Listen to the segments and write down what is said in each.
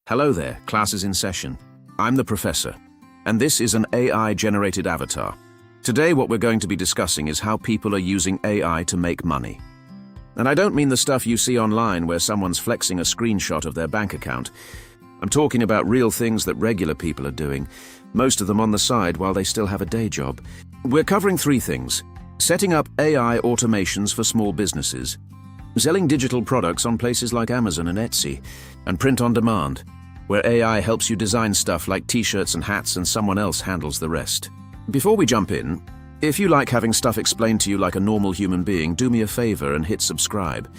Hello there, class is in session. I'm the professor, and this is an AI-generated avatar. Today what we're going to be discussing is how people are using AI to make money. And I don't mean the stuff you see online where someone's flexing a screenshot of their bank account. I'm talking about real things that regular people are doing, most of them on the side while they still have a day job. We're covering three things: setting up AI automations for small businesses, selling digital products on places like Amazon and Etsy, and print on demand, where AI helps you design stuff like t-shirts and hats and someone else handles the rest. Before we jump in, if you like having stuff explained to you like a normal human being, do me a favor and hit subscribe.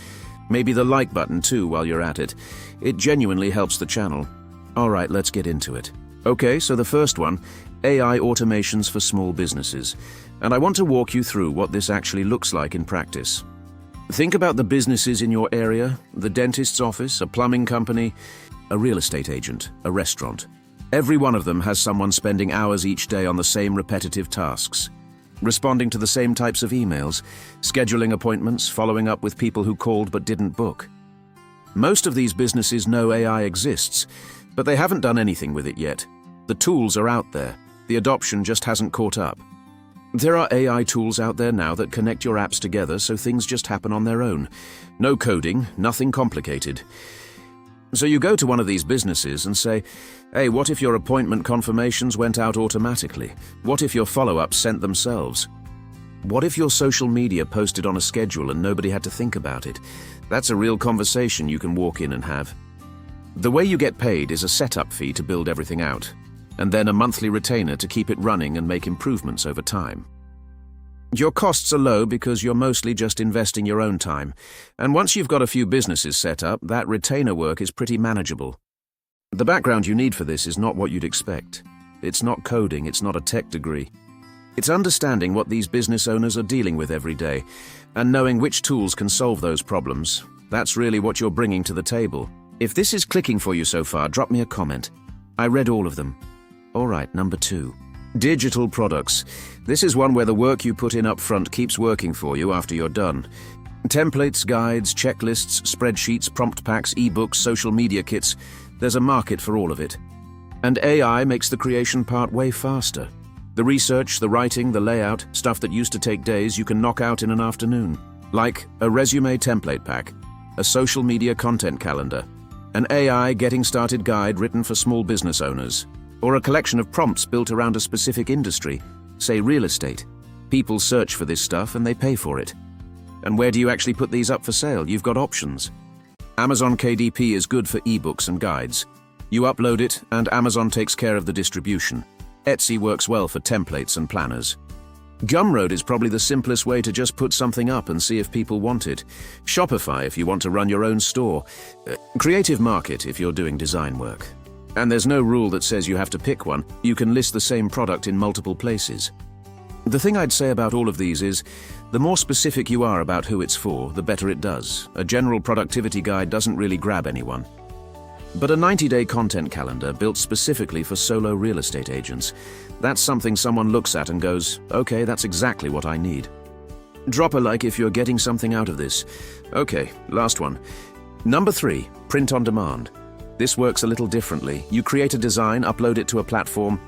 Maybe the like button too while you're at it. It genuinely helps the channel. Alright, let's get into it. Okay, so the first one, AI automations for small businesses. And I want to walk you through what this actually looks like in practice. Think about the businesses in your area: the dentist's office, a plumbing company, a real estate agent, a restaurant. Every one of them has someone spending hours each day on the same repetitive tasks, responding to the same types of emails, scheduling appointments, following up with people who called but didn't book. Most of these businesses know AI exists, but they haven't done anything with it yet. The tools are out there. The adoption just hasn't caught up. There are AI tools out there now that connect your apps together so things just happen on their own. No coding, nothing complicated. So you go to one of these businesses and say, hey, what if your appointment confirmations went out automatically? What if your follow-ups sent themselves? What if your social media posted on a schedule and nobody had to think about it? That's a real conversation you can walk in and have. The way you get paid is a setup fee to build everything out, and then a monthly retainer to keep it running and make improvements over time. Your costs are low because you're mostly just investing your own time, and once you've got a few businesses set up, that retainer work is pretty manageable. The background you need for this is not what you'd expect. It's not coding, it's not a tech degree. It's understanding what these business owners are dealing with every day, and knowing which tools can solve those problems. That's really what you're bringing to the table. If this is clicking for you so far, drop me a comment. I read all of them. Alright, number 2. Digital products. This is one where the work you put in up front keeps working for you after you're done. Templates, guides, checklists, spreadsheets, prompt packs, ebooks, social media kits. There's a market for all of it. And AI makes the creation part way faster. The research, the writing, the layout, stuff that used to take days you can knock out in an afternoon. Like a resume template pack, a social media content calendar, an AI getting started guide written for small business owners, or a collection of prompts built around a specific industry, say real estate. People search for this stuff and they pay for it. And where do you actually put these up for sale? You've got options. Amazon KDP is good for ebooks and guides. You upload it and Amazon takes care of the distribution. Etsy works well for templates and planners. Gumroad is probably the simplest way to just put something up and see if people want it. Shopify if you want to run your own store. Creative Market if you're doing design work. And there's no rule that says you have to pick one. You can list the same product in multiple places. The thing I'd say about all of these is, the more specific you are about who it's for, the better it does. A general productivity guide doesn't really grab anyone. But a 90-day content calendar built specifically for solo real estate agents, that's something someone looks at and goes, okay, that's exactly what I need. Drop a like if you're getting something out of this. Okay, last one. Number 3, print on demand. This works a little differently. You create a design, upload it to a platform,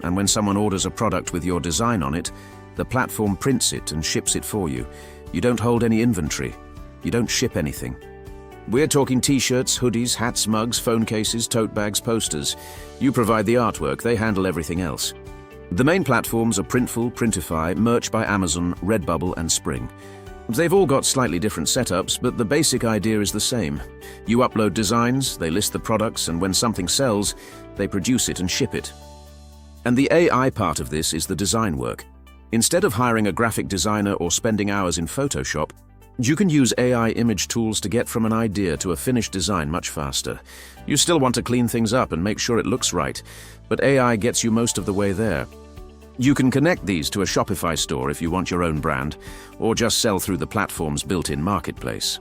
and when someone orders a product with your design on it, the platform prints it and ships it for you. You don't hold any inventory. You don't ship anything. We're talking t-shirts, hoodies, hats, mugs, phone cases, tote bags, posters. You provide the artwork, they handle everything else. The main platforms are Printful, Printify, Merch by Amazon, Redbubble, and Spring. They've all got slightly different setups, but the basic idea is the same. You upload designs, they list the products, and when something sells, they produce it and ship it. And the AI part of this is the design work. Instead of hiring a graphic designer or spending hours in Photoshop, you can use AI image tools to get from an idea to a finished design much faster. You still want to clean things up and make sure it looks right, but AI gets you most of the way there. You can connect these to a Shopify store if you want your own brand, or just sell through the platform's built-in marketplace.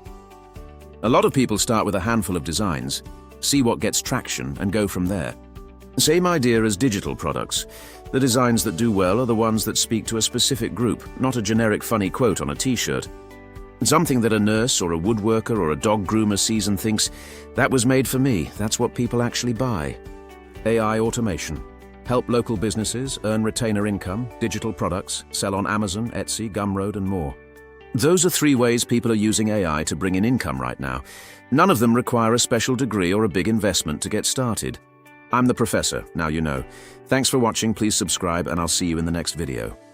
A lot of people start with a handful of designs, see what gets traction, and go from there. Same idea as digital products. The designs that do well are the ones that speak to a specific group, not a generic funny quote on a t-shirt. Something that a nurse or a woodworker or a dog groomer sees and thinks, that was made for me, that's what people actually buy. AI automation. Help local businesses earn retainer income, digital products, sell on Amazon, Etsy, Gumroad, and more. Those are 3 ways people are using AI to bring in income right now. None of them require a special degree or a big investment to get started. I'm the Professor, now you know. Thanks for watching, please subscribe, and I'll see you in the next video.